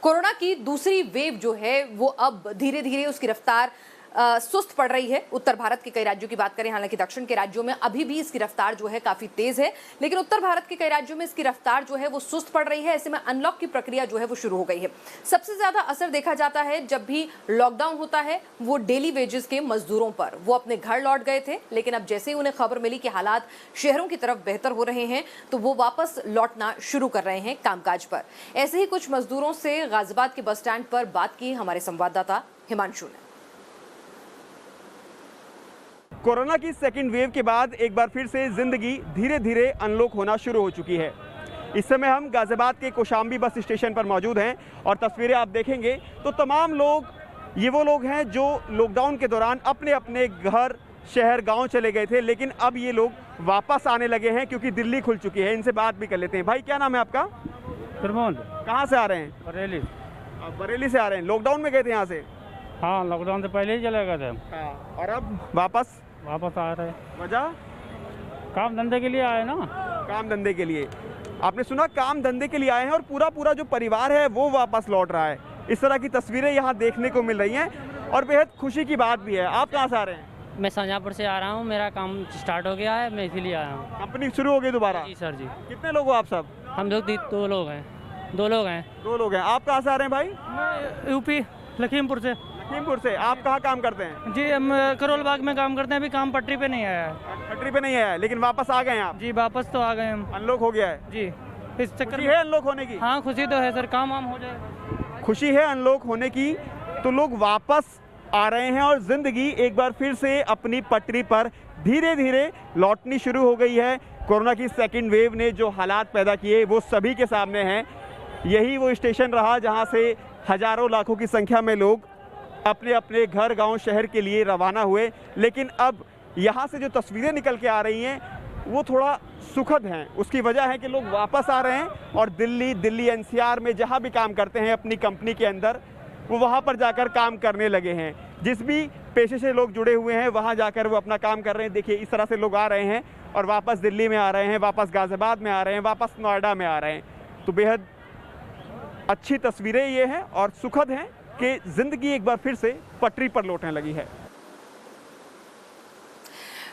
Corona की दूसरी wave जो है वो अब धीरे धीरे उसकी रफ्तार सुस्त पड़ रही है। उत्तर भारत के कई राज्यों की बात करें, हालांकि दक्षिण के राज्यों में अभी भी इसकी रफ्तार जो है काफी तेज है, लेकिन उत्तर भारत के कई राज्यों में इसकी रफ्तार जो है वो सुस्त पड़ रही है। ऐसे में अनलॉक की प्रक्रिया जो है वो शुरू हो गई है। सबसे ज्यादा असर देखा जाता है जब भी लॉकडाउन होता है वो डेली वेजेस के मजदूरों पर। वो अपने घर लौट गए थे, लेकिन अब जैसे ही उन्हें खबर मिली कि हालात शहरों की तरफ बेहतर हो रहे हैं तो वो वापस लौटना शुरू कर रहे हैं कामकाज पर। ऐसे ही कुछ मजदूरों से गाजियाबाद के बस स्टैंड पर बात की हमारे संवाददाता हिमांशु ने। कोरोना की सेकेंड वेव के बाद एक बार फिर से जिंदगी धीरे धीरे अनलॉक होना शुरू हो चुकी है। इस समय हम गाजियाबाद के कौशाम्बी बस स्टेशन पर मौजूद हैं और तस्वीरें आप देखेंगे तो तमाम लोग ये वो लोग हैं जो लॉकडाउन के दौरान अपने अपने घर, शहर, गांव चले गए थे, लेकिन अब ये लोग वापस आने लगे हैं क्योंकि दिल्ली खुल चुकी है। इनसे बात भी कर लेते हैं। भाई, क्या नाम है आपका? प्रमोद। कहाँ से आ रहे हैं? बरेली। आप बरेली से आ रहे हैं। लॉकडाउन में गए थे यहाँ से? हाँ, लॉकडाउन से पहले ही चले गए थे। हाँ, और अब वापस आ रहे। वजह? काम धंधे के लिए आए ना। काम धंधे के लिए? आपने सुना, काम धंधे के लिए आए हैं और पूरा जो परिवार है वो वापस लौट रहा है। इस तरह की तस्वीरें यहाँ देखने को मिल रही हैं और बेहद खुशी की बात भी है। आप कहाँ से आ रहे हैं? मैं शाहजहाँपुर से आ रहा हूँ। मेरा काम स्टार्ट हो गया है, मैं इसीलिए आया हूँ। कंपनी शुरू हो गई दोबारा? जी सर जी। कितने लोग हो आप सब? हम लोग दो लोग हैं। दो लोग हैं। आप कहाँ से आ रहे हैं भाई? मैं यूपी लखीमपुर से। लखीमपुर से। आप कहाँ काम करते हैं? जी, हम करोल बाग में काम करते हैं। अभी काम पटरी पे नहीं आया है। पटरी पे नहीं आया है, लेकिन वापस आ गए हैं आप? जी, वापस तो आ गए हम। अनलॉक हो गया है जी, इस चक्कर खुशी है अनलॉक होने की? हाँ, खुशी तो है सर, काम वाम हो जाए। खुशी है अनलॉक होने की, तो लोग वापस आ रहे हैं और जिंदगी एक बार फिर से अपनी पटरी पर धीरे धीरे लौटनी शुरू हो गई है। कोरोना की सेकंड वेव ने जो हालात पैदा किए वो सभी के सामने हैं। यही वो स्टेशन रहा जहां से हजारों लाखों की संख्या में लोग अपने अपने घर, गांव, शहर के लिए रवाना हुए। लेकिन अब यहां से जो तस्वीरें निकल के आ रही हैं वो थोड़ा सुखद हैं। उसकी वजह है कि लोग वापस आ रहे हैं और दिल्ली एनसीआर में जहां भी काम करते हैं अपनी कंपनी के अंदर, वो वहां पर जाकर काम करने लगे हैं। जिस भी पेशे से लोग जुड़े हुए हैं वहां जाकर वो अपना काम कर रहे हैं। देखिए, इस तरह से लोग आ रहे हैं और वापस दिल्ली में आ रहे हैं, वापस गाजियाबाद में आ रहे हैं, वापस नोएडा में आ रहे हैं। तो बेहद अच्छी तस्वीरें ये हैं और सुखद हैं कि जिंदगी एक बार फिर से पटरी पर लौटने लगी है।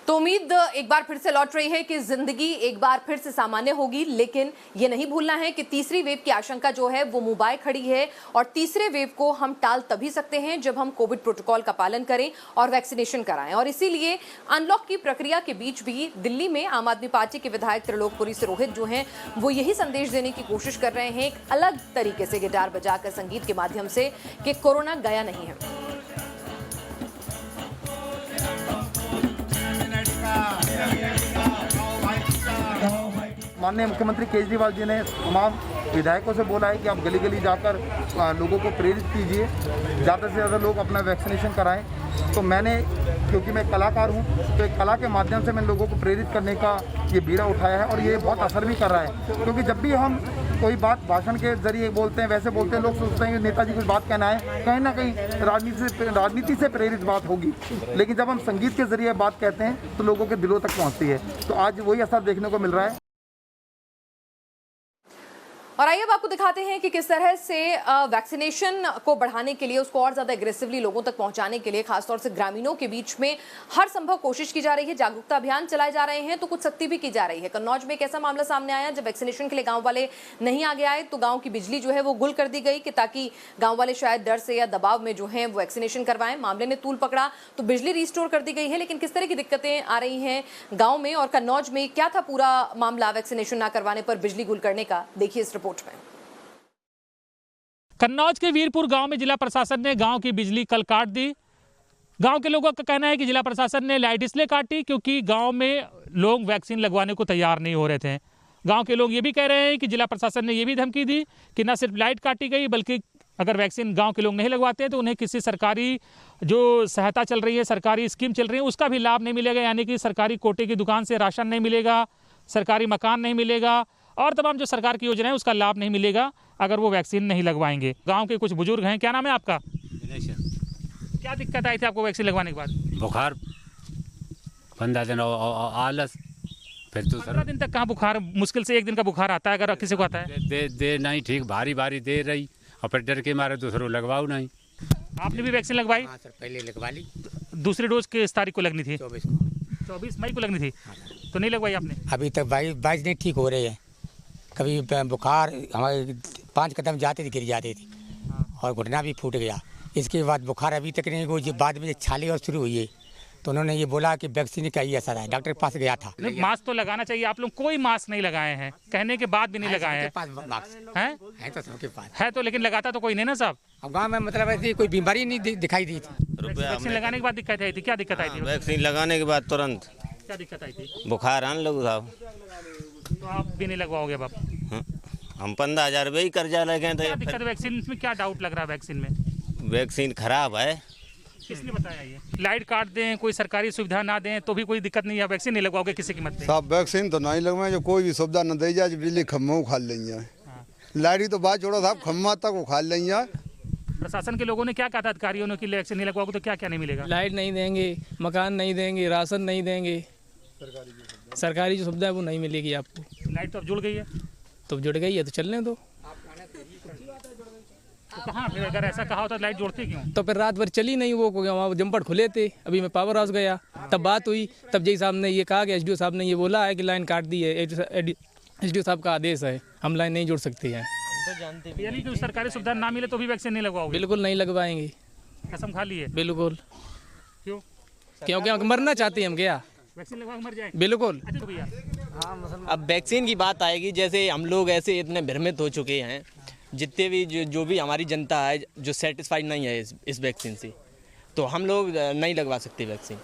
तो उम्मीद एक बार फिर से लौट रही है कि जिंदगी एक बार फिर से सामान्य होगी, लेकिन ये नहीं भूलना है कि तीसरी वेव की आशंका जो है वो मुंह बाए खड़ी है और तीसरे वेव को हम टाल तभी सकते हैं जब हम कोविड प्रोटोकॉल का पालन करें और वैक्सीनेशन कराएं। और इसीलिए अनलॉक की प्रक्रिया के बीच भी दिल्ली में आम आदमी पार्टी के विधायक त्रिलोकपुरी से रोहित जो हैं वो यही संदेश देने की कोशिश कर रहे हैं, एक अलग तरीके से गिटार बजाकर, संगीत के माध्यम से, कि कोरोना गया नहीं है। माननीय मुख्यमंत्री केजरीवाल जी ने तमाम विधायकों से बोला है कि आप गली गली जाकर लोगों को प्रेरित कीजिए, ज़्यादा से ज़्यादा लोग अपना वैक्सीनेशन कराएं। तो मैंने, क्योंकि मैं कलाकार हूं, तो एक कला के माध्यम से मैंने लोगों को प्रेरित करने का ये बीड़ा उठाया है और ये बहुत असर भी कर रहा है। क्योंकि जब भी हम कोई बात भाषण के जरिए बोलते हैं, वैसे बोलते हैं, लोग सोचते हैं कि नेताजी कुछ बात कहना है, कहीं ना कहीं राजनीति से प्रेरित बात होगी। लेकिन जब हम संगीत के जरिए बात कहते हैं तो लोगों के दिलों तक पहुँचती है। तो आज वही असर देखने को मिल रहा है। और आइए अब आपको दिखाते हैं कि किस तरह से वैक्सीनेशन को बढ़ाने के लिए, उसको और ज्यादा एग्रेसिवली लोगों तक पहुंचाने के लिए खासतौर से ग्रामीणों के बीच में हर संभव कोशिश की जा रही है। जागरूकता अभियान चलाए जा रहे हैं तो कुछ सख्ती भी की जा रही है। कन्नौज में एक ऐसा मामला सामने आया जब वैक्सीनेशन के लिए गांव वाले नहीं आगे आए तो गांव की बिजली जो है वो गुल कर दी गई कि ताकि गांव वाले शायद डर से या दबाव में जो है वो वैक्सीनेशन करवाएं। मामले ने तूल पकड़ा तो बिजली रिस्टोर कर दी गई है। लेकिन किस तरह की दिक्कतें आ रही हैं गाँव में और कन्नौज में क्या था पूरा मामला वैक्सीनेशन न करवाने पर बिजली गुल करने का, देखिए इस रिपोर्ट में। कन्नौज के वीरपुर गांव में जिला प्रशासन ने गांव की बिजली कल काट दी। गांव के लोगों का कहना है कि जिला प्रशासन ने लाइट इसलिए काटी क्योंकि गांव में लोग वैक्सीन लगवाने को तैयार नहीं हो रहे थे। गांव के लोग ये भी कह रहे हैं कि जिला प्रशासन ने ये भी धमकी दी कि न सिर्फ लाइट काटी गई बल्कि अगर वैक्सीन गांव के लोग नहीं लगवाते हैं तो उन्हें किसी सरकारी जो सहायता चल रही है, सरकारी स्कीम चल रही है, उसका भी लाभ नहीं मिलेगा। यानी कि सरकारी कोटे की दुकान से राशन नहीं मिलेगा, सरकारी मकान नहीं मिलेगा और तमाम जो सरकार की योजना है उसका लाभ नहीं मिलेगा अगर वो वैक्सीन नहीं लगवाएंगे। गांव के कुछ बुजुर्ग हैं। क्या नाम है आपका? क्या दिक्कत आई थी आपको वैक्सीन लगवाने के बाद? बुखार 15 दिन आलस, फिर तो 15 दिन तक कहाँ बुखार? मुश्किल से एक दिन का बुखार आता है अगर किसी को आता है। दे नहीं ठीक, भारी भारी दे रही और फिर डर के मारे दूसरों लगवाओ नहीं। आपने भी वैक्सीन लगवाई? हाँ सर, पहले लगवा ली। दूसरी डोज किस तारीख को लगनी थी? 24 को। 24 मई को लगनी थी, तो नहीं लगवाई आपने? अभी तक 22 दिन ठीक हो रहे हैं। कभी बुखार हमारे 5 कदम जाते थे गिर जाते थे और घुटना भी फूट गया। इसके बाद बुखार अभी तक नहीं हुई। बाद में छाले और शुरू हुई है तो उन्होंने ये बोला कि वैक्सीन का ही असर है। डॉक्टर के पास गया था। मास्क तो लगाना चाहिए। आप लोग कोई मास्क नहीं लगाए हैं, कहने के बाद भी नहीं लगाए हैं। है तो सबके पास है तो, लेकिन लगाता तो कोई नहीं ना साहब। अब गाँव में मतलब ऐसी कोई बीमारी नहीं दिखाई दी थी। वैक्सीन लगाने के बाद दिक्कत आई थी? क्या दिक्कत आई थी? वैक्सीन लगाने के बाद तुरंत क्या दिक्कत आई थी? बुखार आने लगा साहब। तो आप भी नहीं लगवाओगे अब? हम 15,000 रुपये ही कर्जा ले गए क्या थे। दिक्कत? वैक्सीन में क्या डाउट लग रहा है? वैक्सीन में वैक्सीन खराब है। किसने बताया ये? लाइट काट दें, कोई सरकारी सुविधा ना दें तो भी कोई दिक्कत नहीं है? वैक्सीन नहीं लगवाओगे किसी कीमत पे? साहब वैक्सीन तो नहीं लगवाए, जो कोई भी सुविधा न दी जाए। बिजली खम्भों उखाड़ लेंगे, लाइट तो बात छोड़ो साहब, खम्भा तक उखाड़ लेंगे। प्रशासन के लोगों ने क्या कहा था अधिकारियों ने कि वैक्सीन नहीं लगवाओगे तो क्या क्या नहीं मिलेगा? लाइट नहीं देंगे, मकान नहीं देंगे, राशन नहीं देंगे, सरकारी जो सुविधा है वो नहीं मिलेगी आपको। लाइट तो अब जुड़ गई है। तो जुड़ गई है तो चलने दो। तो कहाँ फिर अगर ऐसा कहा होता तो लाइट जोड़ती क्यों? तो फिर रात भर चली नहीं, वो वहाँ जंपर खुले थे। अभी मैं पावर हाउस गया तब बात हुई, तब जय साहब ने ये कहा कि एसडीओ साहब ने ये बोला है कि लाइन काट दी है। एसडीओ साहब का आदेश है, हम लाइन नहीं जोड़ सकते हैं। यानी कि सरकारी सुविधा ना मिले तो भी वैक्सीन नहीं लगवाओगे? बिल्कुल नहीं लगवाएंगे। कसम खा ली है? बिल्कुल। क्यों? क्योंकि हम मरना चाहते हैं हम। क्या वैक्सीन लगवा के मर जाए? बिल्कुल। अच्छा भैया, अब वैक्सीन की बात आएगी, जैसे हम लोग ऐसे इतने भ्रमित हो चुके हैं, जितने भी जो भी हमारी जनता है जो सेटिस्फाइड नहीं है इस वैक्सीन से, तो हम लोग नहीं लगवा सकते वैक्सीन।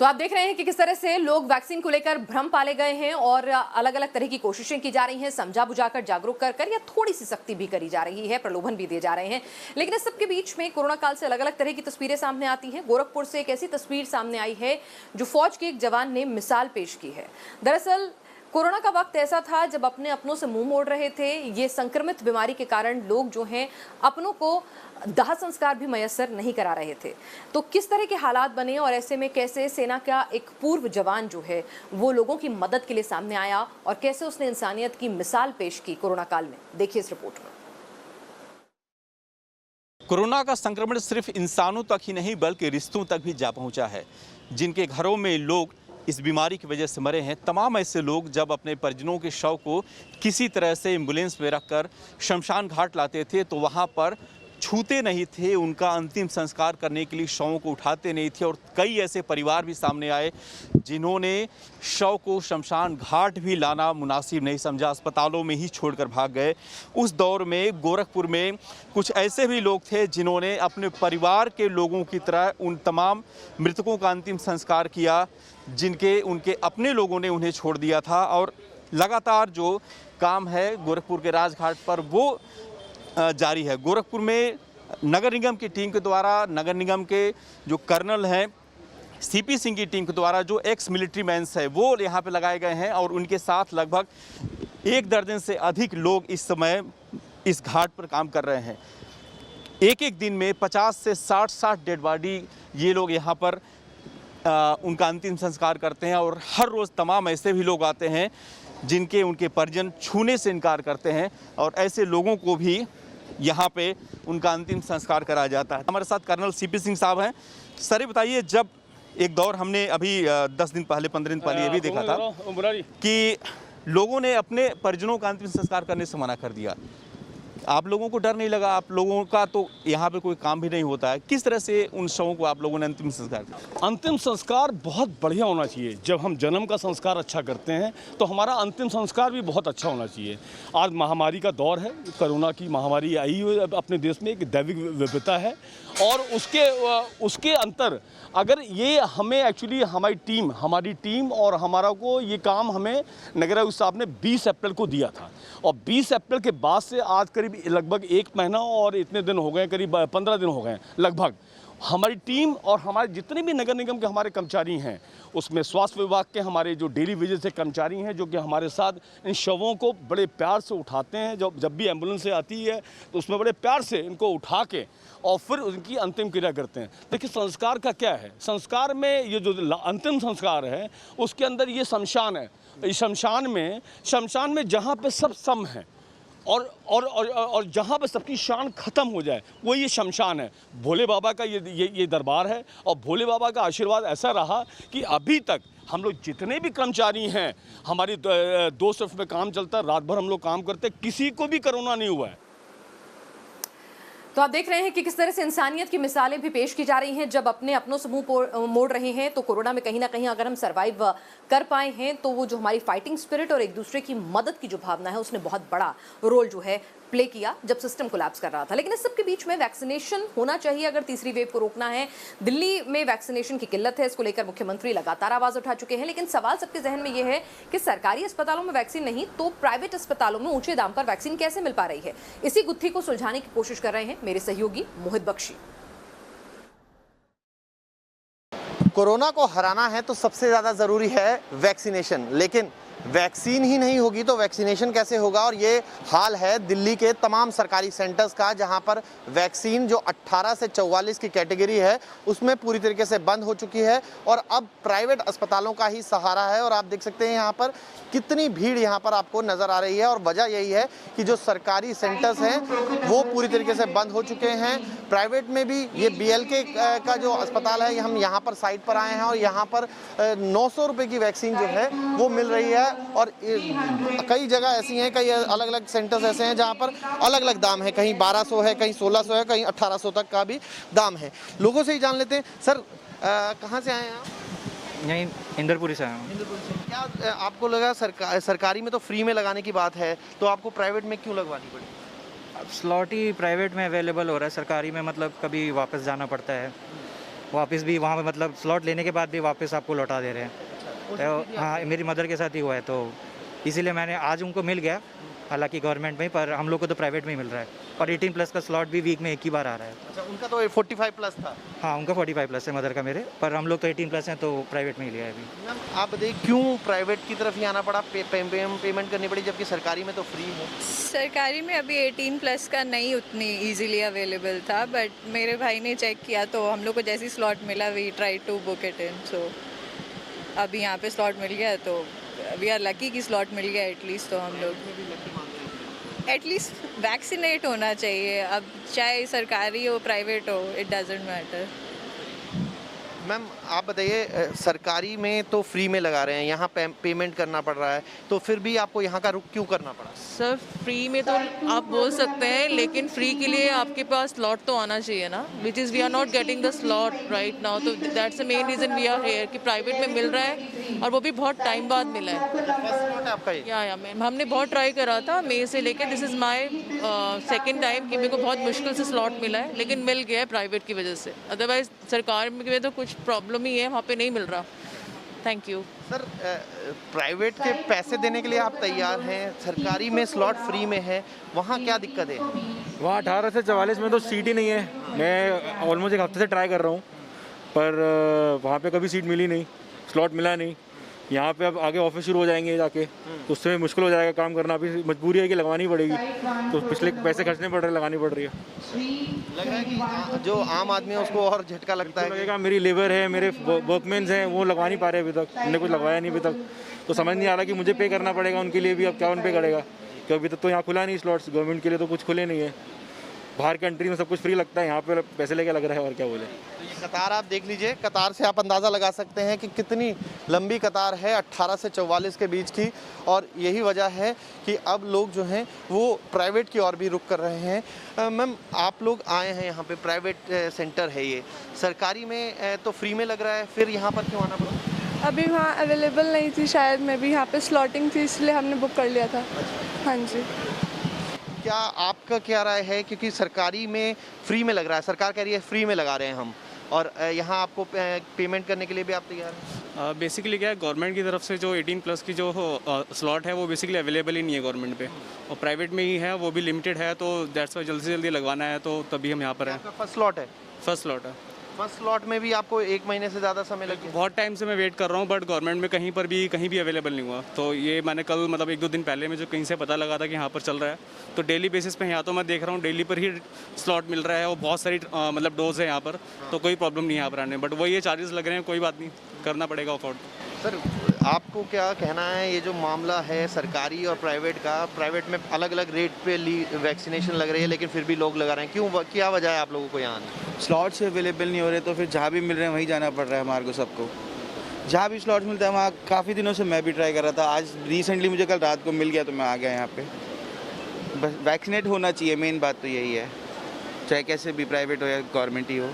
तो आप देख रहे हैं कि किस तरह से लोग वैक्सीन को लेकर भ्रम पाले गए हैं और अलग अलग तरह की कोशिशें की जा रही हैं, समझा बुझाकर, जागरूक कर या थोड़ी सी सख्ती भी करी जा रही है, प्रलोभन भी दिए जा रहे हैं। लेकिन इस सबके बीच में कोरोना काल से अलग अलग तरह की तस्वीरें सामने आती हैं। गोरखपुर से एक ऐसी तस्वीर सामने आई है जो फौज के एक जवान ने मिसाल पेश की है। दरअसल कोरोना का वक्त ऐसा था जब अपने अपनों से मुंह मोड़ रहे थे। ये संक्रमित बीमारी के कारण लोग जो हैं अपनों को दाह संस्कार भी मयस्सर नहीं करा रहे थे। तो किस तरह के हालात बने और ऐसे में कैसे सेना का एक पूर्व जवान जो है वो लोगों की मदद के लिए सामने आया और कैसे उसने इंसानियत की मिसाल पेश की कोरोना काल में, देखिए इस रिपोर्ट में। कोरोना का संक्रमण सिर्फ इंसानों तक ही नहीं बल्कि रिश्तों तक भी जा पहुंचा है। जिनके घरों में लोग इस बीमारी की वजह से मरे हैं, तमाम ऐसे लोग जब अपने परिजनों के शव को किसी तरह से एम्बुलेंस में रखकर शमशान घाट लाते थे तो वहां पर छूते नहीं थे, उनका अंतिम संस्कार करने के लिए शवों को उठाते नहीं थे। और कई ऐसे परिवार भी सामने आए जिन्होंने शव को शमशान घाट भी लाना मुनासिब नहीं समझा, अस्पतालों में ही छोड़कर भाग गए। उस दौर में गोरखपुर में कुछ ऐसे भी लोग थे जिन्होंने अपने परिवार के लोगों की तरह उन तमाम मृतकों का अंतिम संस्कार किया जिनके उनके अपने लोगों ने उन्हें छोड़ दिया था। और लगातार जो काम है गोरखपुर के राजघाट पर वो जारी है। गोरखपुर में नगर निगम की टीम के द्वारा, नगर निगम के जो कर्नल हैं सीपी सिंह की टीम के द्वारा जो एक्स मिलिट्री मैंस है वो यहाँ पे लगाए गए हैं और उनके साथ लगभग 1 दर्जन से अधिक लोग इस समय इस घाट पर काम कर रहे हैं। एक दिन में 50 से 60 डेड बॉडी ये लोग यहाँ पर उनका अंतिम संस्कार करते हैं। और हर रोज़ तमाम ऐसे भी लोग आते हैं जिनके उनके परिजन छूने से इनकार करते हैं और ऐसे लोगों को भी यहाँ पे उनका अंतिम संस्कार कराया जाता है। हमारे साथ कर्नल सीपी सिंह साहब हैं। सर बताइए, जब एक दौर हमने अभी 10 दिन पहले 15 दिन पहले ये भी देखा था कि लोगों ने अपने परिजनों का अंतिम संस्कार करने से मना कर दिया, आप लोगों को डर नहीं लगा? आप लोगों का तो यहाँ पे कोई काम भी नहीं होता है, किस तरह से उन शवों को आप लोगों ने अंतिम संस्कार किया? अंतिम संस्कार बहुत बढ़िया होना चाहिए। जब हम जन्म का संस्कार अच्छा करते हैं तो हमारा अंतिम संस्कार भी बहुत अच्छा होना चाहिए। आज महामारी का दौर है, कोरोना की महामारी आई हुई अपने देश में, एक दैविक विपदा है और उसके अंतर अगर ये हमें एक्चुअली हमारी टीम और हमारा को ये काम हमें नगर आयुक्त साहब ने 20 अप्रैल को दिया था और 20 अप्रैल के बाद से आज करीब लगभग 1 महीना और इतने दिन हो गए, करीब 15 दिन हो गए लगभग। हमारी टीम और हमारे जितने भी नगर निगम के हमारे कर्मचारी हैं, उसमें स्वास्थ्य विभाग के हमारे जो डेली विजिट से कर्मचारी हैं जो कि हमारे साथ इन शवों को बड़े प्यार से उठाते हैं। जब भी एम्बुलेंस से आती है तो उसमें बड़े प्यार से इनको उठा के और फिर उनकी अंतिम क्रिया करते हैं। देखिए संस्कार का क्या है, संस्कार में ये जो अंतिम संस्कार है उसके अंदर ये शमशान है। इस शमशान में जहाँ पे सब सम है और जहाँ पर सबकी शान ख़त्म हो जाए वो ये शमशान है। भोले बाबा का ये दरबार है और भोले बाबा का आशीर्वाद ऐसा रहा कि अभी तक हम लोग जितने भी कर्मचारी हैं, हमारी 2 शिफ्ट में काम चलता है, रात भर हम लोग काम करते, किसी को भी कोरोना नहीं हुआ है। तो आप देख रहे हैं कि किस तरह से इंसानियत की मिसालें भी पेश की जा रही हैं। जब अपने अपनों से मुंह मोड़ रहे हैं तो कोरोना में कहीं ना कहीं अगर हम सरवाइव कर पाए हैं तो वो जो हमारी फाइटिंग स्पिरिट और एक दूसरे की मदद की जो भावना है उसने बहुत बड़ा रोल जो है प्ले किया जब सिस्टम कोलैप्स कर रहा था। लेकिन इस सब के बीच में वैक्सीनेशन होना चाहिए अगर तीसरी वेव को रोकना है। दिल्ली में वैक्सीनेशन की किल्लत है, इसको लेकर मुख्यमंत्री लगातार आवाज उठा चुके हैं। लेकिन सवाल सबके जहन में यह है कि सरकारी अस्पतालों में वैक्सीन नहीं तो प्राइवेट अस्पतालों में ऊंचे दाम पर वैक्सीन कैसे मिल पा रही है। इसी गुत्थी को सुलझाने की कोशिश कर रहे हैं मेरे सहयोगी मोहित बख्शी। कोरोना को हराना है तो सबसे ज़्यादा ज़रूरी है वैक्सीनेशन, लेकिन वैक्सीन ही नहीं होगी तो वैक्सीनेशन कैसे होगा। और ये हाल है दिल्ली के तमाम सरकारी सेंटर्स का, जहां पर वैक्सीन जो 18 से 44 की कैटेगरी है उसमें पूरी तरीके से बंद हो चुकी है और अब प्राइवेट अस्पतालों का ही सहारा है। और आप देख सकते हैं यहाँ पर कितनी भीड़ यहाँ पर आपको नज़र आ रही है। और वजह यही है कि जो सरकारी सेंटर्स हैं वो पूरी तरीके से बंद हो चुके हैं। प्राइवेट में भी ये BLK का जो अस्पताल है, हम यहाँ पर साइट पर आए हैं और यहाँ पर 900 रुपये की वैक्सीन जो है वो मिल रही है। और कई जगह ऐसी हैं, कई अलग अलग सेंटर्स ऐसे हैं जहाँ पर अलग अलग दाम है, कहीं 1200 है, कहीं 1600 है, कहीं 1800 तक का भी दाम है। लोगों से ही जान लेते हैं। सर कहाँ से आए हैं आप? यहीं इंदरपुरी से आया हूँ। क्या आपको लगा सरकारी में तो फ्री में लगाने की बात है, तो आपको प्राइवेट में क्यों लगवानी पड़ी? अब स्लॉट ही प्राइवेट में अवेलेबल हो रहा है, सरकारी में मतलब कभी वापस जाना पड़ता है, वापस भी वहाँ पे मतलब स्लॉट लेने के बाद भी वापस आपको लौटा दे रहे हैं। तो हाँ, मेरी मदर के साथ ही हुआ है तो इसीलिए मैंने आज उनको मिल गया, हालांकि गवर्नमेंट में, पर हम लोग को तो प्राइवेट में ही मिल रहा है। और 18+ का स्लॉट भी वीक में एक ही बार आ रहा है। अच्छा, उनका तो 45+ था। हाँ, उनका 45+ है मदर का मेरे, पर हम लोग तो 18+ हैं तो प्राइवेट में ही लिया है अभी। मैम आप बताइए क्यों प्राइवेट की तरफ ही आना पड़ा, पेमेंट करनी पड़ी, जबकि सरकारी में तो फ्री है? सरकारी में अभी 18+ का नहीं उतनी इजीली अवेलेबल था, बट मेरे भाई ने चेक किया तो हम लोग को जैसी स्लॉट मिला we try to book it in. So अभी यहाँ पे स्लॉट मिल गया तो वी आर लकी कि स्लॉट मिल गया एटलीस्ट। तो हम लोग एटलीस्ट वैक्सीनेट होना चाहिए, अब चाहे सरकारी हो प्राइवेट हो, इट डजेंट मैटर। मैम आप बताइए, सरकारी में तो फ्री में लगा रहे हैं, यहाँ पेमेंट करना पड़ रहा है, तो फिर भी आपको यहाँ का रुख क्यों करना पड़ा? सर फ्री में तो आप बोल सकते हैं, लेकिन फ्री के लिए आपके पास स्लॉट तो आना चाहिए ना, which is we are not getting the slot right now. तो that's the main reason we are here कि प्राइवेट में मिल रहा है और वो भी बहुत टाइम बाद मिला है। आपका या मैम हमने बहुत ट्राई करा था मई से लेकर, this is my second time कि मेरे को बहुत मुश्किल से स्लॉट मिला है, लेकिन मिल गया है प्राइवेट की वजह से। अदरवाइज सरकार में तो कुछ प्रॉब्लम ही है, वहाँ पे नहीं मिल रहा। Thank you sir. प्राइवेट के पैसे देने के लिए आप तैयार हैं, सरकारी में स्लॉट फ्री में है, वहाँ क्या दिक्कत है? वहाँ 18 से 44 में तो सीट ही नहीं है। मैं ऑलमोस्ट 1 हफ्ते से ट्राई कर रहा हूँ, पर वहाँ पे कभी सीट मिली नहीं, स्लॉट मिला नहीं। यहाँ पे अब आगे ऑफिस शुरू हो जाएंगे जाके, तो उससे मुश्किल हो जाएगा काम करना। अभी मजबूरी है कि लगवानी पड़ेगी, तो पिछले पैसे खर्चने पड़ रहे, लगानी पड़ रही है। लग रहा है कि जो आम आदमी है उसको और झटका लगता है। लगेगा मेरी लेबर है, मेरे वर्कमेंस हैं, वो लगवा नहीं पा रहे अभी तक, उन्होंने कुछ लगवाया नहीं अभी तक, तो समझ नहीं आ रहा कि मुझे पे करना पड़ेगा उनके लिए भी। अब क्या उन पे करेगा, क्योंकि अभी तक तो यहाँ खुला नहीं स्लॉट्स, गवर्नमेंट के लिए तो कुछ खुले नहीं है। बाहर कंट्री में सब कुछ फ्री लगता है, यहाँ पे पैसे लेके लग रहा है, और क्या बोले। तो ये कतार आप देख लीजिए, कतार से आप अंदाज़ा लगा सकते हैं कि कितनी लंबी कतार है 18 से 44 के बीच की। और यही वजह है कि अब लोग जो हैं वो प्राइवेट की ओर भी रुख कर रहे हैं। मैम आप लोग आए हैं यहाँ पे, प्राइवेट सेंटर है ये, सरकारी में तो फ्री में लग रहा है, फिर यहाँ पर क्यों आना पड़ा? अभी वहाँ अवेलेबल नहीं थी शायद, मैं भी यहाँ पे स्लॉटिंग थी इसलिए हमने बुक कर लिया था। हाँ जी। क्या आपका क्या राय है, क्योंकि सरकारी में फ्री में लग रहा है, सरकार कह रही है फ्री में लगा रहे हैं हम, और यहाँ आपको पेमेंट करने के लिए भी आप तैयार हैं? बेसिकली क्या है, गवर्नमेंट की तरफ से जो 18+ की जो स्लॉट है वो बेसिकली अवेलेबल ही नहीं है गवर्नमेंट पे, और प्राइवेट में ही है, वो भी लिमिटेड है। तो दैट्स वाई जल्दी से जल्दी लगवाना है, तो तभी हम यहाँ पर हैं। फर्स्ट स्लॉट है? फर्स्ट स्लॉट है। फर्स्ट स्लॉट में भी आपको 1 महीने से ज़्यादा समय लगे? बहुत टाइम से मैं वेट कर रहा हूँ, बट गवर्नमेंट में कहीं भी अवेलेबल नहीं हुआ। तो ये मैंने कल मतलब 1-2 दिन पहले में जो कहीं से पता लगा था कि यहाँ पर चल रहा है, तो डेली बेसिस पे यहाँ तो मैं देख रहा हूँ डेली पर ही स्लॉट मिल रहा है, और बहुत सारी मतलब डोज है यहाँ पर, तो कोई प्रॉब्लम नहीं है यहाँ पर आने। बट वही ये चार्जेस लग रहे हैं, कोई बात नहीं, करना पड़ेगा अफोर्ड। सर आपको क्या कहना है, ये जो मामला है सरकारी और प्राइवेट का, प्राइवेट में अलग अलग रेट पे वैक्सीनेशन लग रही है लेकिन फिर भी लोग लगा रहे हैं, क्यों, क्या वजह है आप लोगों को यहाँ आने? स्लॉट्स अवेलेबल नहीं हो रहे तो फिर जहाँ भी मिल रहे हैं वहीं जाना पड़ रहा है हमारे को सबको। जहाँ भी स्लॉट्स मिलता है वहाँ काफ़ी दिनों से मैं भी ट्राई कर रहा था, आज रिसेंटली मुझे कल रात को मिल गया तो मैं आ गया यहाँ पे। बस वैक्सीनेट होना चाहिए, मेन बात तो यही है, चाहे कैसे भी प्राइवेट हो या गवर्नमेंट ही हो।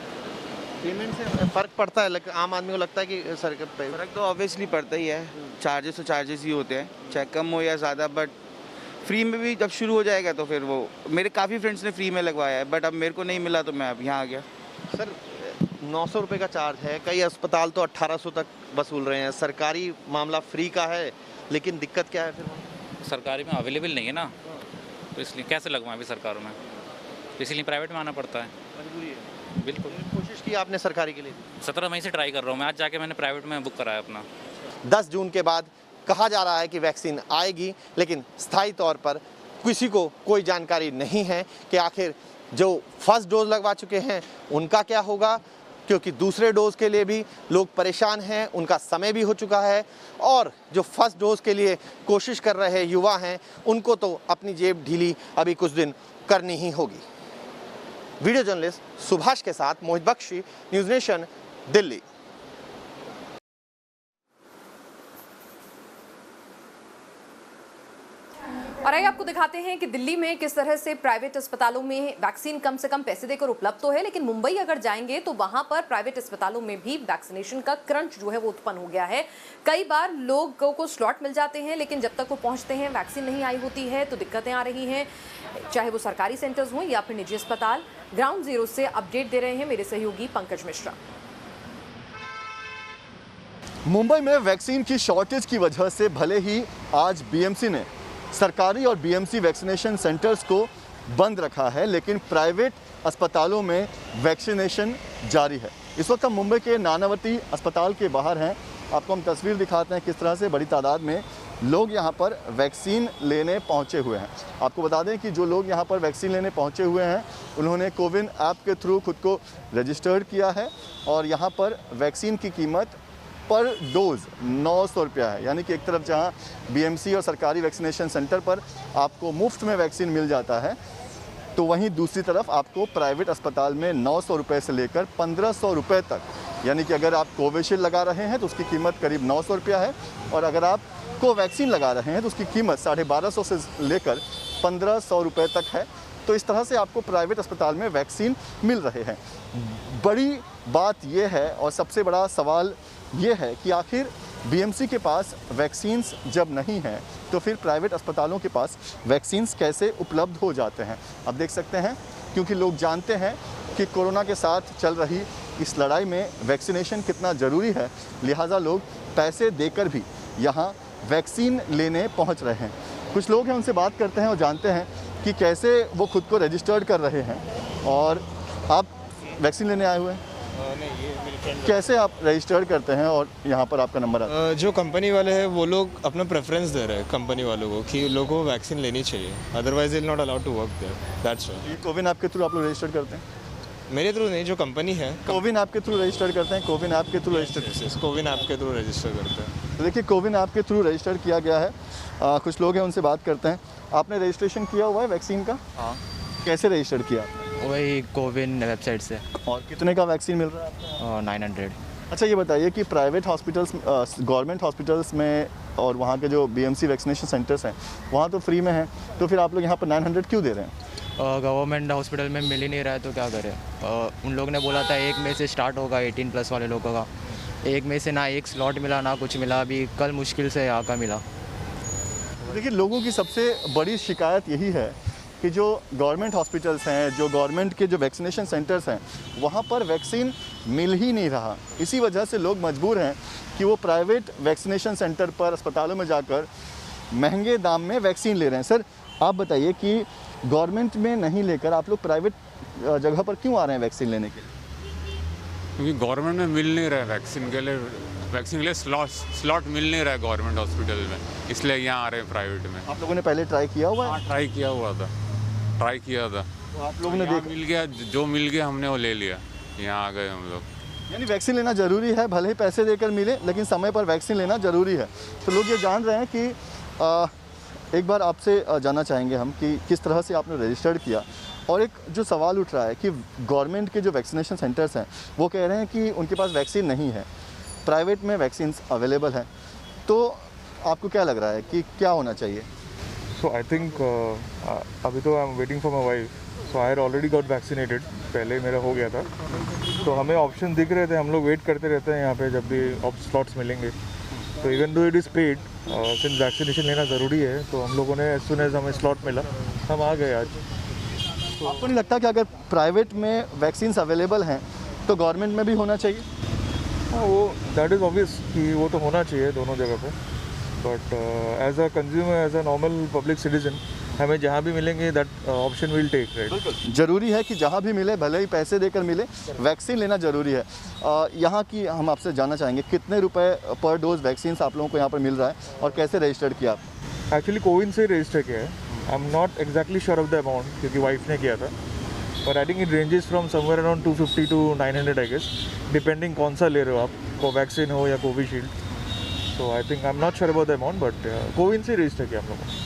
पेमेंट से फ़र्क पड़ता है, आम आदमी को लगता है कि फ़र्क तो ऑब्वियसली पड़ता ही है, चार्जेस तो चार्जेस ही होते हैं, चाहे कम हो या ज़्यादा। बट फ्री में भी जब शुरू हो जाएगा तो फिर वो, मेरे काफ़ी फ्रेंड्स ने फ्री में लगवाया है बट अब मेरे को नहीं मिला तो मैं अब यहाँ आ गया। सर 900 रुपये का चार्ज है, कई अस्पताल तो 1800 तक वसूल रहे हैं, सरकारी मामला फ्री का है, लेकिन दिक्कत क्या है फिर? सरकारी में अवेलेबल नहीं है ना, तो इसलिए कैसे लगवाएं अभी सरकारों में, इसलिए प्राइवेट में आना पड़ता है, मजबूरी है। बिल्कुल। कोशिश की आपने सरकारी के लिए? 17 मई से ट्राई कर रहा हूँ मैं, आज जाके मैंने प्राइवेट में बुक कराया अपना। 10 जून के बाद कहा जा रहा है कि वैक्सीन आएगी, लेकिन स्थायी तौर पर किसी को कोई जानकारी नहीं है कि आखिर जो फर्स्ट डोज लगवा चुके हैं उनका क्या होगा, क्योंकि दूसरे डोज के लिए भी लोग परेशान हैं, उनका समय भी हो चुका है, और जो फर्स्ट डोज के लिए कोशिश कर रहे युवा हैं उनको तो अपनी जेब ढीली अभी कुछ दिन करनी ही होगी। वीडियो जर्नलिस्ट सुभाष के साथ मोहित बख्शी, न्यूज़ नेशन, दिल्ली। और आइए आपको दिखाते हैं कि दिल्ली में किस तरह से प्राइवेट अस्पतालों में वैक्सीन कम से कम पैसे देकर उपलब्ध तो है, लेकिन मुंबई अगर जाएंगे तो वहां पर प्राइवेट अस्पतालों में भी वैक्सीनेशन का क्रंच जो है वो उत्पन्न हो गया है। कई बार लोगों को स्लॉट मिल जाते हैं लेकिन जब तक वो पहुंचते हैं वैक्सीन नहीं आई होती है तो दिक्कतें आ रही हैं, चाहे वो सरकारी सेंटर्स हों या फिर निजी अस्पताल। ग्राउंड जीरो से अपडेट दे रहे हैं मेरे सहयोगी पंकज मिश्रा। मुंबई में वैक्सीन की शॉर्टेज की वजह से भले ही आज बीएमसी ने सरकारी और बीएमसी वैक्सीनेशन सेंटर्स को बंद रखा है, लेकिन प्राइवेट अस्पतालों में वैक्सीनेशन जारी है। इस वक्त हम मुंबई के नानावती अस्पताल के बाहर हैं। आपको हम तस्वीर दिखाते हैं किस तरह से बड़ी तादाद में लोग यहां पर वैक्सीन लेने पहुंचे हुए हैं। आपको बता दें कि जो लोग यहां पर वैक्सीन लेने पहुंचे हुए हैं उन्होंने कोविन ऐप के थ्रू खुद को रजिस्टर्ड किया है और यहां पर वैक्सीन की कीमत पर डोज 900 रुपया है। यानी कि एक तरफ जहां बीएमसी और सरकारी वैक्सीनेशन सेंटर पर आपको मुफ्त में वैक्सीन मिल जाता है, तो वहीं दूसरी तरफ आपको प्राइवेट अस्पताल में 900 रुपये से लेकर 1500 रुपये तक, यानी कि अगर आप कोविशील्ड लगा रहे हैं तो उसकी कीमत करीब 900 रुपया है, और अगर आप कोवैक्सीन लगा रहे हैं तो उसकी कीमत 1250 से लेकर 1500 रुपये तक है। तो इस तरह से आपको प्राइवेट अस्पताल में वैक्सीन मिल रहे हैं। बड़ी बात यह है और सबसे बड़ा सवाल ये है कि आखिर बीएमसी के पास वैक्सीन्स जब नहीं हैं तो फिर प्राइवेट अस्पतालों के पास वैक्सीन्स कैसे उपलब्ध हो जाते हैं। अब देख सकते हैं, क्योंकि लोग जानते हैं कि कोरोना के साथ चल रही इस लड़ाई में वैक्सीनेशन कितना ज़रूरी है, लिहाजा लोग पैसे देकर भी यहाँ वैक्सीन लेने पहुँच रहे हैं। कुछ लोग हैं, उनसे बात करते हैं और जानते हैं कि कैसे वो खुद को रजिस्टर्ड कर रहे हैं। और आप वैक्सीन लेने आए हुए हैं? नहीं, ये मेरी फ्रेंड। कैसे आप रजिस्टर्ड करते हैं और यहाँ पर आपका नंबर आता है? जो कंपनी वाले हैं वो लोग अपना प्रेफरेंस दे रहे हैं कंपनी वालों को कि लोगों को वैक्सीन लेनी चाहिए, otherwise will not allowed to work there, that's why. ये कोविन ऐप के थ्रू आप लोग रजिस्टर्ड करते हैं? मेरे थ्रू नहीं, जो कंपनी है कोविन ऐप के थ्रू रजिस्टर्ड करते हैं। कोविन ऐप के थ्रू रजिस्टर्ड, कोविन ऐप के थ्रू रजिस्टर करते हैं। तो देखिए, कोविन ऐप के थ्रू रजिस्टर किया गया है। कुछ लोग हैं, उनसे बात करते हैं। आपने रजिस्ट्रेशन किया हुआ है वैक्सीन का? हाँ। कैसे रजिस्टर किया? वही कोविन वेबसाइट से। और कितने का वैक्सीन मिल रहा है आपको? 900। अच्छा, ये बताइए कि प्राइवेट हॉस्पिटल्स, गवर्नमेंट हॉस्पिटल्स में और वहाँ के जो बीएमसी वैक्सीनेशन सेंटर्स हैं वहाँ तो फ्री में हैं, तो फिर आप लोग यहाँ पर 900 क्यों दे रहे हैं? गवर्नमेंट हॉस्पिटल में मिल ही नहीं रहा है तो क्या करें। उन लोग ने बोला था 1 मई से स्टार्ट होगा 18+ वाले लोगों का। 1 मई से ना एक स्लॉट मिला ना कुछ मिला, अभी कल मुश्किल से यहाँ का मिला। देखिए, लोगों की सबसे बड़ी शिकायत यही है कि जो गवर्नमेंट हॉस्पिटल्स हैं, जो गवर्नमेंट के जो वैक्सीनेशन सेंटर्स हैं, वहाँ पर वैक्सीन मिल ही नहीं रहा। इसी वजह से लोग मजबूर हैं कि वो प्राइवेट वैक्सीनेशन सेंटर पर, अस्पतालों में जाकर महंगे दाम में वैक्सीन ले रहे हैं। सर, आप बताइए कि गवर्नमेंट में नहीं लेकर आप लोग प्राइवेट जगह पर क्यों आ रहे हैं वैक्सीन लेने के लिए? क्योंकि गवर्नमेंट में मिल नहीं रहा है वैक्सीन के लिए स्लॉट मिल नहीं रहा है गवर्नमेंट हॉस्पिटल में, इसलिए यहाँ आ रहे हैं प्राइवेट में। आप लोगों ने पहले ट्राई किया हुआ है? हाँ, ट्राई किया था। तो आप लोगों ने मिल गया, जो मिल गया हमने वो ले लिया, यहाँ आ गए हम लोग। यानी वैक्सीन लेना ज़रूरी है, भले ही पैसे देकर मिले लेकिन समय पर वैक्सीन लेना ज़रूरी है। तो लोग ये जान रहे हैं कि एक बार आपसे जानना चाहेंगे हम कि किस तरह से आपने रजिस्टर्ड किया, और एक जो सवाल उठ रहा है कि गवर्नमेंट के जो वैक्सीनेशन सेंटर्स हैं वो कह रहे हैं कि उनके पास वैक्सीन नहीं है, प्राइवेट में वैक्सीन अवेलेबल हैं, तो आपको क्या लग रहा है कि क्या होना चाहिए? सो आई थिंक अभी तो I am waiting for my wife, so I had already got vaccinated, पहले मेरा हो गया था, तो हमें ऑप्शन दिख रहे थे, हम लोग वेट करते रहते हैं यहाँ पे जब भी स्लॉट्स मिलेंगे। तो even though it is paid, since vaccination लेना ज़रूरी है, तो हम लोगों ने एज सुन एज हमें स्लॉट मिला हम आ गए आज। तो आपको नहीं लगता कि अगर प्राइवेट में वैक्सीन अवेलेबल हैं तो गवर्नमेंट में भी होना चाहिए? हाँ, वो दैट इज़ ऑब्वियस कि वो तो होना चाहिए दोनों जगह पे, but as a consumer, as a normal public citizen, हमें जहाँ भी मिलेंगे that option will take, right. ज़रूरी है कि जहाँ भी मिले, भले ही पैसे देकर मिले, वैक्सीन लेना ज़रूरी है। यहाँ की हम आपसे जानना चाहेंगे कितने रुपए पर डोज वैक्सीन आप लोगों को यहाँ पर मिल रहा है और कैसे रजिस्टर्ड किया आप? एक्चुअली कोविन से रजिस्टर किया है, I am not exactly sure of the amount क्योंकि वाइफ ने किया था, but I think it ranges from somewhere around 250 to 900 I guess, depending कौन सा ले रहे हो आप, कोवैक्सीन हो या Covishield. So I think I am not sure about the amount, but CoWIN से रजिस्टर किया हम लोगों ने।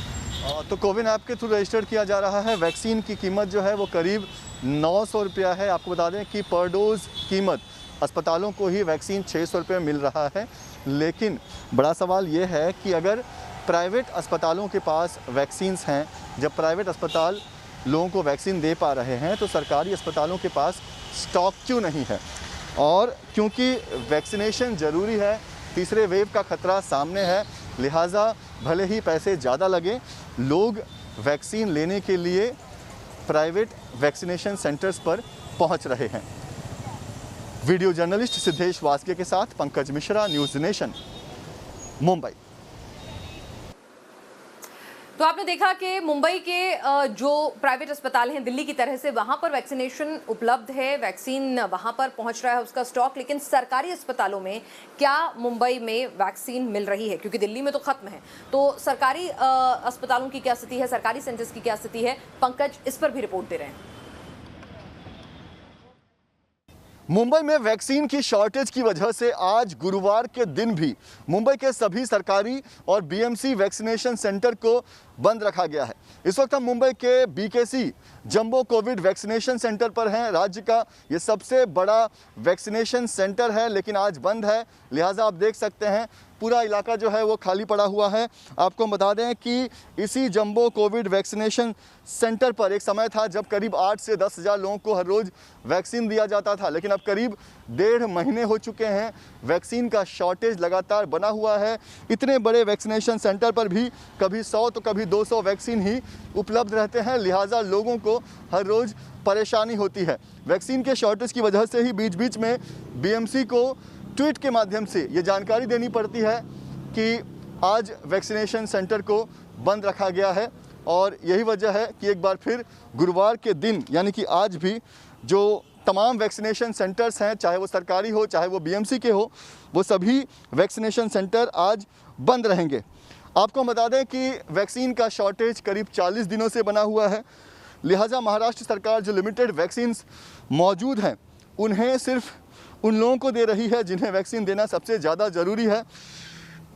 तो कोविन ऐप के थ्रू रजिस्टर्ड किया जा रहा है। वैक्सीन की कीमत जो है वो करीब 900 रुपया है। आपको बता दें कि पर डोज कीमत अस्पतालों को ही वैक्सीन 600 रुपये मिल रहा है, लेकिन बड़ा सवाल ये है कि अगर प्राइवेट अस्पतालों के पास वैक्सीन्स हैं, जब प्राइवेट अस्पताल लोगों को वैक्सीन दे पा रहे हैं तो सरकारी अस्पतालों के पास स्टॉक क्यों नहीं है? और क्योंकि वैक्सीनेशन ज़रूरी है, तीसरे वेव का खतरा सामने है, लिहाजा भले ही पैसे ज़्यादा लगे, लोग वैक्सीन लेने के लिए प्राइवेट वैक्सीनेशन सेंटर्स पर पहुंच रहे हैं। वीडियो जर्नलिस्ट सिद्धेश वास्के के साथ पंकज मिश्रा, न्यूज़ नेशन, मुंबई। तो आपने देखा कि मुंबई के जो प्राइवेट अस्पताल हैं दिल्ली की तरह से, वहां पर वैक्सीनेशन उपलब्ध है, वैक्सीन वहां पर पहुंच रहा है उसका स्टॉक, लेकिन सरकारी अस्पतालों में क्या मुंबई में वैक्सीन मिल रही है? क्योंकि दिल्ली में तो खत्म है, तो सरकारी अस्पतालों की क्या स्थिति है, सरकारी सेंटर्स की क्या स्थिति है? पंकज इस पर भी रिपोर्ट दे रहे हैं। मुंबई में वैक्सीन की शॉर्टेज की वजह से आज गुरुवार के दिन भी मुंबई के सभी सरकारी और बीएमसी वैक्सीनेशन सेंटर को बंद रखा गया है। इस वक्त हम मुंबई के BKC jumbo Covid vaccination centre पर हैं। राज्य का ये सबसे बड़ा वैक्सीनेशन सेंटर है, लेकिन आज बंद है, लिहाजा आप देख सकते हैं पूरा इलाका जो है वो खाली पड़ा हुआ है। आपको हम बता दें कि इसी जंबो कोविड वैक्सीनेशन सेंटर पर एक समय था जब करीब 8 से 10 हज़ार लोगों को हर रोज़ वैक्सीन दिया जाता था, लेकिन अब करीब 1.5 महीने हो चुके हैं, वैक्सीन का शॉर्टेज लगातार बना हुआ है। इतने बड़े वैक्सीनेशन सेंटर पर भी कभी 100 तो कभी 200 वैक्सीन ही उपलब्ध रहते हैं, लिहाजा लोगों को हर रोज़ परेशानी होती है। वैक्सीन के शॉर्टेज की वजह से ही बीच बीच में बीएमसी को ट्वीट के माध्यम से ये जानकारी देनी पड़ती है कि आज वैक्सीनेशन सेंटर को बंद रखा गया है, और यही वजह है कि एक बार फिर गुरुवार के दिन यानी कि आज भी जो तमाम वैक्सीनेशन सेंटर्स हैं, चाहे वो सरकारी हो चाहे वो बीएमसी के हो, वो सभी वैक्सीनेशन सेंटर आज बंद रहेंगे। आपको बता दें कि वैक्सीन का शॉर्टेज करीब 40 दिनों से बना हुआ है, लिहाजा महाराष्ट्र सरकार जो लिमिटेड वैक्सीन्स मौजूद हैं उन्हें सिर्फ उन लोगों को दे रही है जिन्हें वैक्सीन देना सबसे ज़्यादा ज़रूरी है।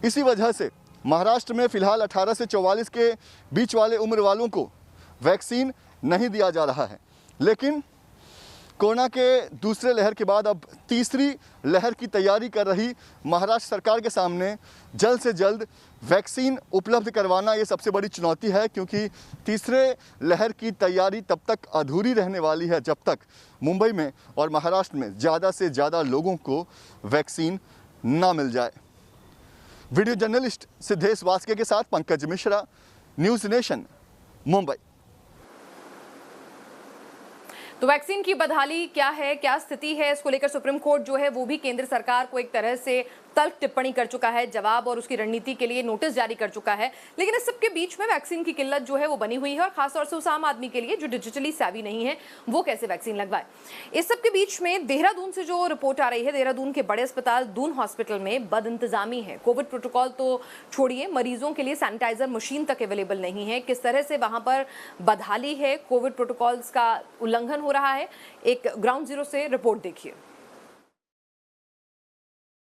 इसी वजह से महाराष्ट्र में फ़िलहाल 18 से 44 के बीच वाले उम्र वालों को वैक्सीन नहीं दिया जा रहा है, लेकिन कोरोना के दूसरे लहर के बाद अब तीसरी लहर की तैयारी कर रही महाराष्ट्र सरकार के सामने जल्द से जल्द वैक्सीन उपलब्ध करवाना ये सबसे बड़ी चुनौती है, क्योंकि तीसरे लहर की तैयारी तब तक अधूरी रहने वाली है जब तक मुंबई में और महाराष्ट्र में ज़्यादा से ज़्यादा लोगों को वैक्सीन ना मिल जाए। वीडियो जर्नलिस्ट सिद्धेश वास्के के साथ पंकज मिश्रा, न्यूज़ नेशन, मुंबई। तो वैक्सीन की बदहाली क्या है, क्या स्थिति है, इसको लेकर सुप्रीम कोर्ट जो है वो भी केंद्र सरकार को एक तरह से तल्ख टिप्पणी कर चुका है, जवाब और उसकी रणनीति के लिए नोटिस जारी कर चुका है। लेकिन इस सबके बीच में वैक्सीन की किल्लत जो है वो बनी हुई है, और खासतौर से उस आम आदमी के लिए जो डिजिटली savvy नहीं है वो कैसे वैक्सीन लगवाए। इस सबके बीच में देहरादून से जो रिपोर्ट आ रही है, देहरादून के बड़े अस्पताल दून हॉस्पिटल में बदइंतजामी है। कोविड प्रोटोकॉल तो छोड़िए, मरीजों के लिए सैनिटाइजर मशीन तक अवेलेबल नहीं है। किस तरह से वहां पर बदहाली है, कोविड प्रोटोकॉल्स का उल्लंघन हो रहा है, एक ग्राउंड जीरो से रिपोर्ट देखिए।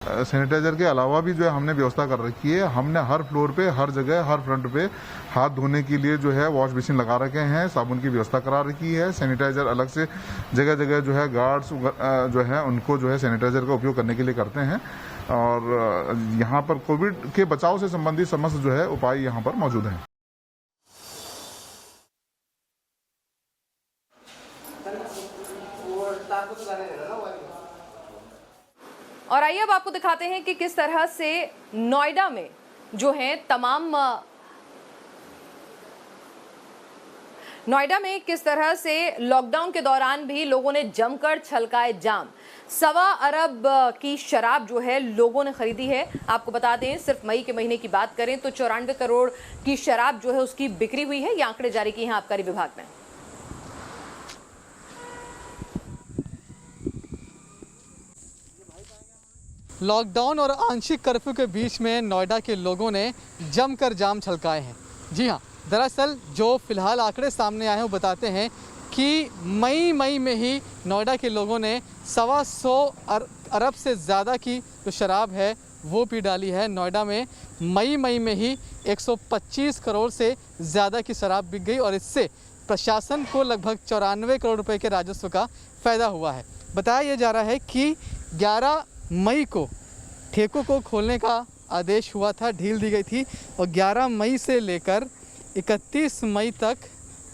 सैनिटाइजर के अलावा भी जो है हमने व्यवस्था कर रखी है। हमने हर फ्लोर पे, हर जगह, हर फ्रंट पे हाथ धोने के लिए जो है वॉश बेसिन लगा रखे हैं, साबुन की व्यवस्था करा रखी है। सैनिटाइजर अलग से जगह जगह जो है गार्ड्स जो है उनको जो है सैनिटाइजर का उपयोग करने के लिए करते हैं और यहाँ पर कोविड के बचाव से संबंधित समस्त जो है उपाय यहाँ पर मौजूद हैं। और आइए अब आपको दिखाते हैं कि किस तरह से नोएडा में जो है नोएडा में किस तरह से लॉकडाउन के दौरान भी लोगों ने जमकर छलकाए जाम। 1.25 अरब की शराब जो है लोगों ने खरीदी है। आपको बता दें सिर्फ मई के महीने की बात करें तो 94 करोड़ की शराब जो है उसकी बिक्री हुई है। ये आंकड़े जारी किए हैं आबकारी विभाग ने। लॉकडाउन और आंशिक कर्फ्यू के बीच में नोएडा के लोगों ने जमकर जाम छलकाए हैं। जी हाँ, दरअसल जो फिलहाल आंकड़े सामने आए हैं वो बताते हैं कि मई में ही नोएडा के लोगों ने 125 अरब से ज़्यादा की जो शराब है वो पी डाली है। नोएडा में मई में ही 125 करोड़ से ज़्यादा की शराब बिक गई और इससे प्रशासन को लगभग 94 करोड़ रुपए के राजस्व का फ़ायदा हुआ है। बताया यह जा रहा है कि 11 मई को ठेकों को खोलने का आदेश हुआ था, ढील दी गई थी और 11 मई से लेकर 31 मई तक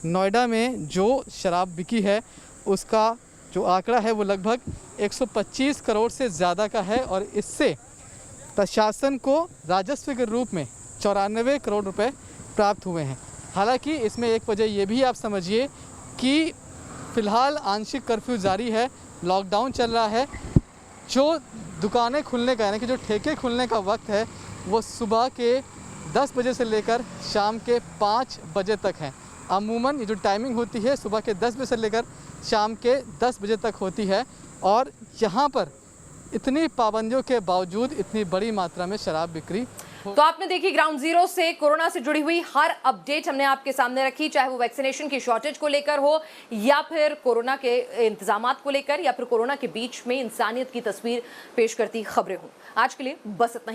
नोएडा में जो शराब बिकी है उसका जो आंकड़ा है वो लगभग 125 करोड़ से ज़्यादा का है और इससे प्रशासन को राजस्व के रूप में 94 करोड़ रुपए प्राप्त हुए हैं। हालांकि इसमें एक वजह ये भी आप समझिए कि फ़िलहाल आंशिक कर्फ्यू जारी है, लॉकडाउन चल रहा है। जो दुकानें खुलने का यानी कि जो ठेके खुलने का वक्त है वो सुबह के 10 बजे से लेकर शाम के 5 बजे तक है। अमूमन ये जो टाइमिंग होती है सुबह के 10 बजे से लेकर शाम के 10 बजे तक होती है और यहाँ पर इतनी पाबंदियों के बावजूद इतनी बड़ी मात्रा में शराब बिक्री। तो आपने देखी ग्राउंड जीरो से कोरोना से जुड़ी हुई हर अपडेट हमने आपके सामने रखी, चाहे वो वैक्सीनेशन की शॉर्टेज को लेकर हो या फिर कोरोना के इंतजामात को लेकर या फिर कोरोना के बीच में इंसानियत की तस्वीर पेश करती खबरें हो। आज के लिए बस इतना ही।